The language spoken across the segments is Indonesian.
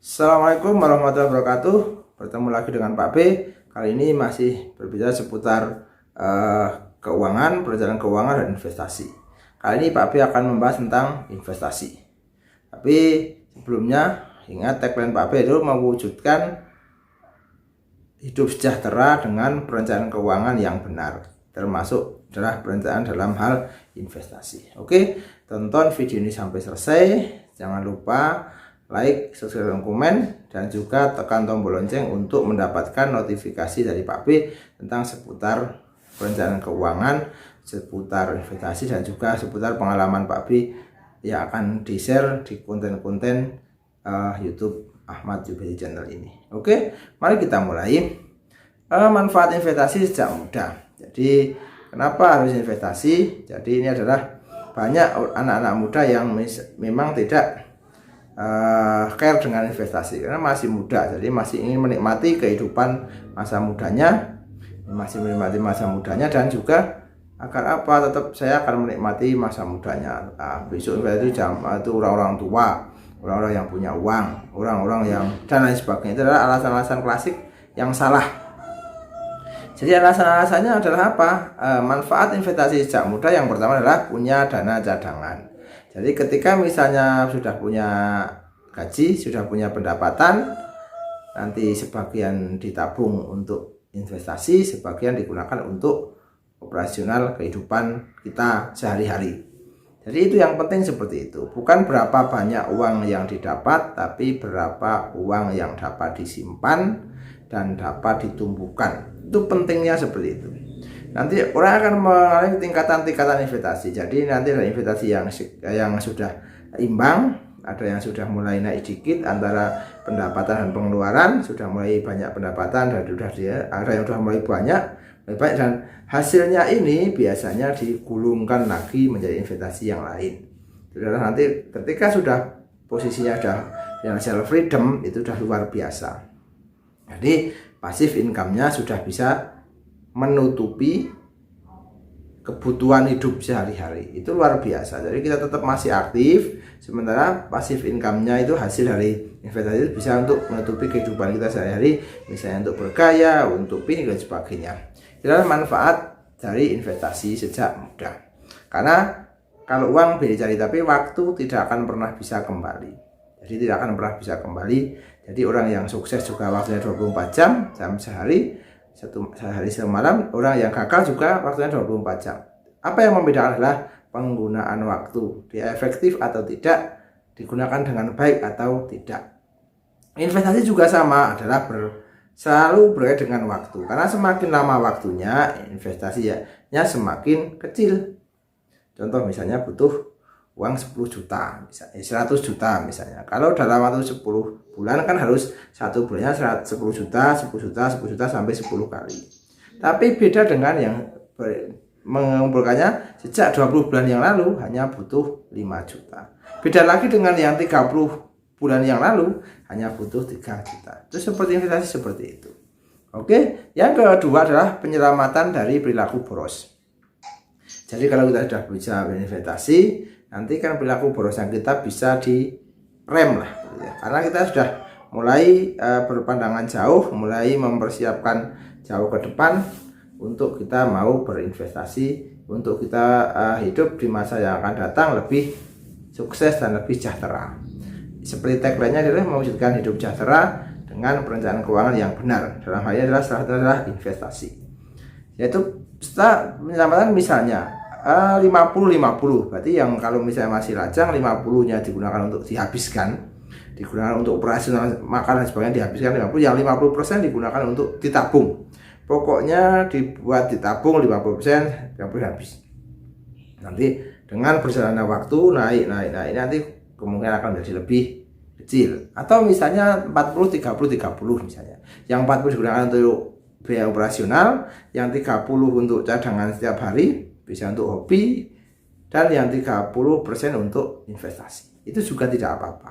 Assalamualaikum warahmatullahi wabarakatuh. Bertemu lagi dengan Pak B. Kali ini masih berbicara seputar keuangan, perencanaan keuangan dan investasi. Kali ini Pak B akan membahas tentang investasi. Tapi sebelumnya ingat tagline Pak B itu mewujudkan hidup sejahtera dengan perencanaan keuangan yang benar, termasuk adalah perencanaan dalam hal investasi. Oke, tonton video ini sampai selesai. Jangan lupa like, subscribe, dan komen, dan juga tekan tombol lonceng untuk mendapatkan notifikasi dari Pak B tentang seputar perencanaan keuangan, seputar investasi, dan juga seputar pengalaman Pak B yang akan di-share di konten-konten YouTube Ahmad Jubaidi Channel ini. Oke, mari kita mulai. Manfaat investasi sejak muda. Jadi kenapa harus investasi? Jadi ini adalah banyak anak-anak muda yang memang tidak care dengan investasi karena masih muda, jadi masih ingin menikmati kehidupan masa mudanya, dan juga agar apa, tetap saya akan menikmati masa mudanya. Besok itu itu orang-orang tua, orang-orang yang punya uang, orang-orang yang dan lain sebagainya. Itu adalah alasan-alasan klasik yang salah. Jadi alasan-alasannya adalah apa? Manfaat investasi sejak muda yang pertama adalah punya dana cadangan. Jadi ketika misalnya sudah punya gaji, sudah punya pendapatan, nanti sebagian ditabung untuk investasi, sebagian digunakan untuk operasional kehidupan kita sehari-hari. Jadi itu yang penting seperti itu. Bukan berapa banyak uang yang didapat, tapi berapa uang yang dapat disimpan dan dapat ditumbuhkan. Itu pentingnya seperti itu. Nanti orang akan mengalami tingkatan-tingkatan investasi. Jadi nanti ada investasi yang sudah imbang, ada yang sudah mulai naik dikit antara pendapatan dan pengeluaran, sudah mulai banyak pendapatan dan ada yang sudah mulai banyak, dan hasilnya ini biasanya digulungkan lagi menjadi investasi yang lain. Jadi nanti ketika sudah posisinya sudah financial freedom, itu sudah luar biasa. Jadi pasif income-nya sudah bisa menutupi kebutuhan hidup sehari-hari. Itu luar biasa. Jadi kita tetap masih aktif, sementara pasif income-nya itu hasil dari investasi itu bisa untuk menutupi kehidupan kita sehari-hari, misalnya untuk bergaya, untuk pilih dan sebagainya. Itu adalah manfaat dari investasi sejak muda. Karena kalau uang bisa dicari, tapi waktu tidak akan pernah bisa kembali. Jadi tidak akan pernah bisa kembali. Jadi orang yang sukses juga waktunya 24 jam sehari, sehari semalam. Orang yang gagal juga waktunya 24 jam. Apa yang membedakan adalah penggunaan waktu. Dia efektif atau tidak, digunakan dengan baik atau tidak. Investasi juga sama, adalah selalu berkaitan dengan waktu. Karena semakin lama waktunya, investasinya semakin kecil. Contoh misalnya butuh uang 10 juta, misalnya 100 juta misalnya. Kalau dalam waktu 10 bulan kan harus satu bulannya 10 juta, 10 juta, 10 juta sampai 10 kali. Tapi beda dengan yang mengumpulkannya sejak 20 bulan yang lalu hanya butuh 5 juta. Beda lagi dengan yang 30 bulan yang lalu hanya butuh 3 juta. Itu seperti investasi seperti itu. Oke, yang kedua adalah penyelamatan dari perilaku boros. Jadi kalau kita sudah bisa berinvestasi, nanti kan perilaku boros yang kita bisa direm lah, gitu ya. Karena kita sudah mulai berpandangan jauh, mulai mempersiapkan jauh ke depan untuk kita mau berinvestasi, untuk kita hidup di masa yang akan datang lebih sukses dan lebih sejahtera. Seperti tagline-nya adalah mewujudkan hidup sejahtera dengan perencanaan keuangan yang benar. Dalam hal ini adalah salah satu adalah investasi. Yaitu setelah penyelamatan misalnya 50-50, berarti yang kalau misalnya masih lajang 50-nya digunakan untuk dihabiskan, digunakan untuk operasional makan dan sebagainya, dihabiskan 50, yang 50% digunakan untuk ditabung. Pokoknya dibuat ditabung 50%, 50% habis. Nanti dengan berjalannya waktu naik nanti kemungkinan akan menjadi lebih kecil. Atau misalnya 40-30 misalnya. Yang 40 digunakan untuk biaya operasional, yang 30 untuk cadangan setiap hari, bisa untuk hobi, dan yang 30% untuk investasi. Itu juga tidak apa-apa.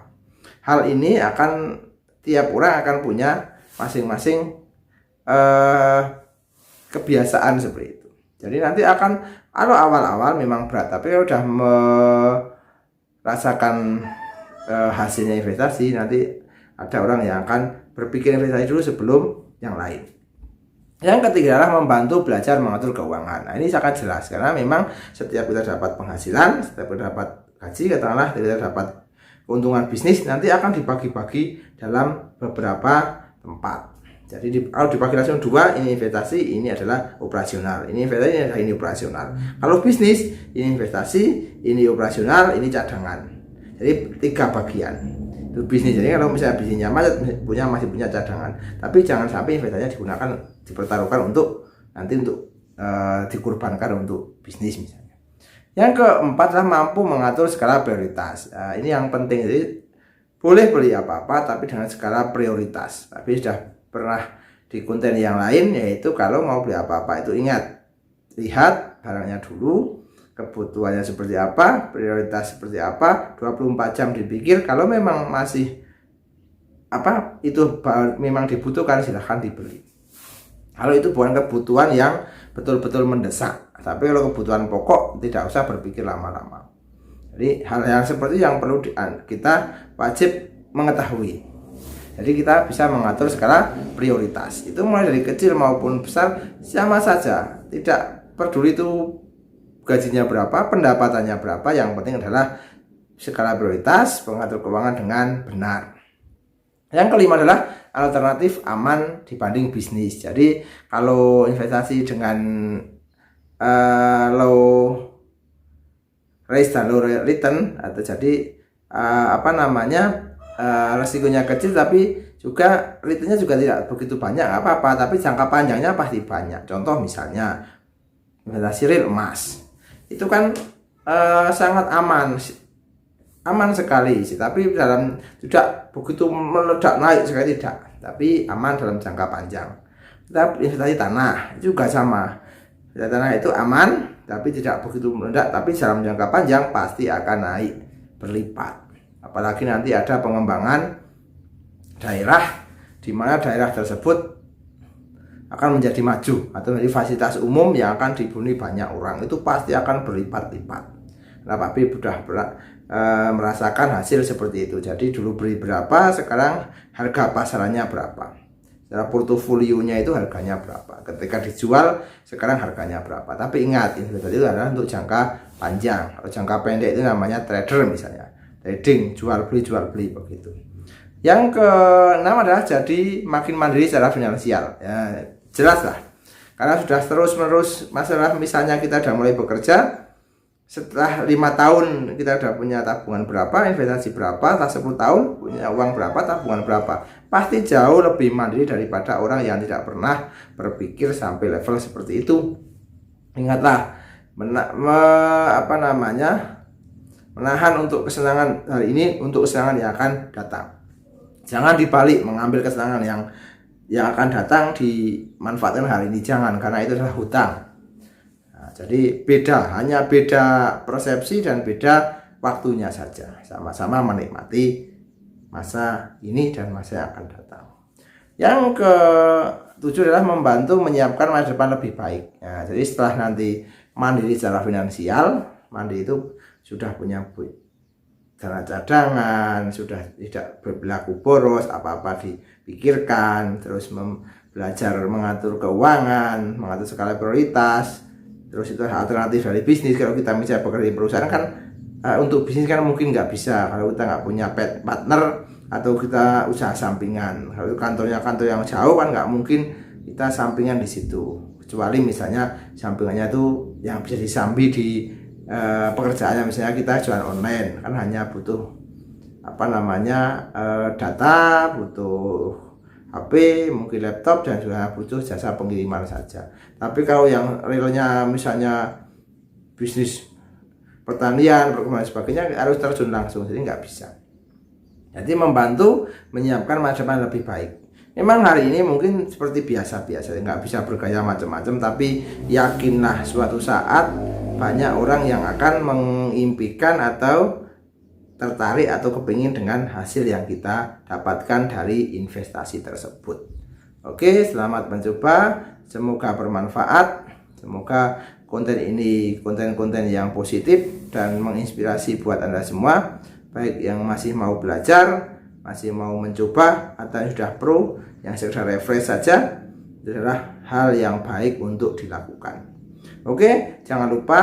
Hal ini akan tiap orang akan punya masing-masing kebiasaan seperti itu. Jadi nanti akan, kalau awal-awal memang berat, tapi kalau sudah merasakan hasilnya investasi, nanti ada orang yang akan berpikir investasi dulu sebelum yang lain. Yang ketiga adalah membantu belajar mengatur keuangan. Nah, ini sangat jelas karena memang setiap kita dapat penghasilan, setiap kita dapat gaji, katakanlah kita dapat keuntungan bisnis, nanti akan dibagi-bagi dalam beberapa tempat. Jadi kalau dibagi langsung dua, ini investasi, ini adalah operasional. Ini investasi, ini operasional. Kalau bisnis, ini investasi, ini operasional, ini cadangan. Jadi 3 bagian. Itu bisnis. Jadi kalau misalnya bisnisnya masih punya cadangan, tapi jangan sampai investasinya digunakan, dipertaruhkan untuk nanti untuk dikorbankan untuk bisnis misalnya. Yang keempat adalah mampu mengatur skala prioritas. Ini yang penting. Jadi boleh beli apa-apa tapi dengan skala prioritas. Tapi sudah pernah di konten yang lain, yaitu kalau mau beli apa-apa itu ingat, lihat barangnya dulu, kebutuhannya seperti apa, prioritas seperti apa, 24 jam dipikir. Kalau memang masih itu memang dibutuhkan, silahkan dibeli. Kalau itu bukan kebutuhan yang betul-betul mendesak, tapi kalau kebutuhan pokok tidak usah berpikir lama-lama. Jadi hal yang seperti yang perlu kita wajib mengetahui. Jadi kita bisa mengatur skala prioritas. Itu mulai dari kecil maupun besar sama saja. Tidak peduli itu gajinya berapa, pendapatannya berapa, yang penting adalah skala prioritas, mengatur keuangan dengan benar. Yang kelima adalah alternatif aman dibanding bisnis. Jadi kalau investasi dengan low risk dan low return, atau jadi resikonya kecil tapi juga returnnya juga tidak begitu banyak, apa-apa, tapi jangka panjangnya pasti banyak. Contoh misalnya investasi real emas, itu kan sangat aman sekali sih, tapi dalam tidak begitu meledak naik sekali, tidak, tapi aman dalam jangka panjang. Kita investasi tanah juga sama, investasi tanah itu aman tapi tidak begitu meledak, tapi dalam jangka panjang pasti akan naik berlipat. Apalagi nanti ada pengembangan daerah di mana daerah tersebut akan menjadi maju atau menjadi fasilitas umum yang akan dihuni banyak orang, itu pasti akan berlipat-lipat. Nah, Pak B sudah merasakan hasil seperti itu. Jadi dulu beli berapa, sekarang harga pasarannya berapa, secara portofolionya itu harganya berapa, ketika dijual sekarang harganya berapa. Tapi ingat, investasi itu adalah untuk jangka panjang. Kalau jangka pendek itu namanya trader misalnya, trading, jual beli begitu. Yang keenam adalah jadi makin mandiri secara finansial. Ya, jelas lah, karena sudah terus-menerus masalah, misalnya kita sudah mulai bekerja, setelah 5 tahun kita sudah punya tabungan berapa, investasi berapa, setelah 10 tahun punya uang berapa, tabungan berapa, pasti jauh lebih mandiri daripada orang yang tidak pernah berpikir sampai level seperti itu. Ingatlah, menahan untuk kesenangan hari ini untuk kesenangan yang akan datang. Jangan dibalik, mengambil kesenangan yang akan datang dimanfaatkan hari ini, jangan, karena itu adalah hutang. Nah, jadi hanya beda persepsi dan beda waktunya saja. Sama-sama menikmati masa ini dan masa yang akan datang. Yang ke-7 adalah membantu menyiapkan masa depan lebih baik. Nah, jadi setelah nanti mandiri secara finansial, mandiri itu sudah punya dana cadangan, sudah tidak berlaku boros, apa-apa dipikirkan, terus belajar mengatur keuangan, mengatur skala prioritas. Terus itu alternatif dari bisnis. Kalau kita misalnya bekerja di perusahaan kan, untuk bisnis kan mungkin nggak bisa kalau kita nggak punya partner atau kita usaha sampingan. Kalau kantornya kantor yang jauh kan nggak mungkin kita sampingan di situ, kecuali misalnya sampingannya itu yang bisa disambi di pekerjaannya. Misalnya kita jualan online kan hanya butuh data, butuh HP, mungkin laptop, dan juga butuh jasa pengiriman saja. Tapi kalau yang realnya misalnya bisnis pertanian, perkebunan sebagainya, harus terjun langsung, jadi nggak bisa. Jadi membantu menyiapkan masa depan lebih baik. Memang hari ini mungkin seperti biasa-biasa, nggak bisa bergaya macam-macam, tapi yakinlah suatu saat banyak orang yang akan mengimpikan atau tertarik atau kepingin dengan hasil yang kita dapatkan dari investasi tersebut. Oke, selamat mencoba, semoga bermanfaat, semoga konten ini konten-konten yang positif dan menginspirasi buat Anda semua, baik yang masih mau belajar masih mau mencoba atau yang sudah pro, yang sekedar refresh saja, itu adalah hal yang baik untuk dilakukan. Oke, jangan lupa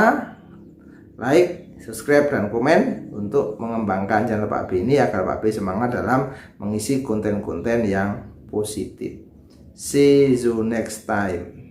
like, subscribe, dan komen untuk mengembangkan channel Pak B ini agar Pak B semangat dalam mengisi konten-konten yang positif. See you next time.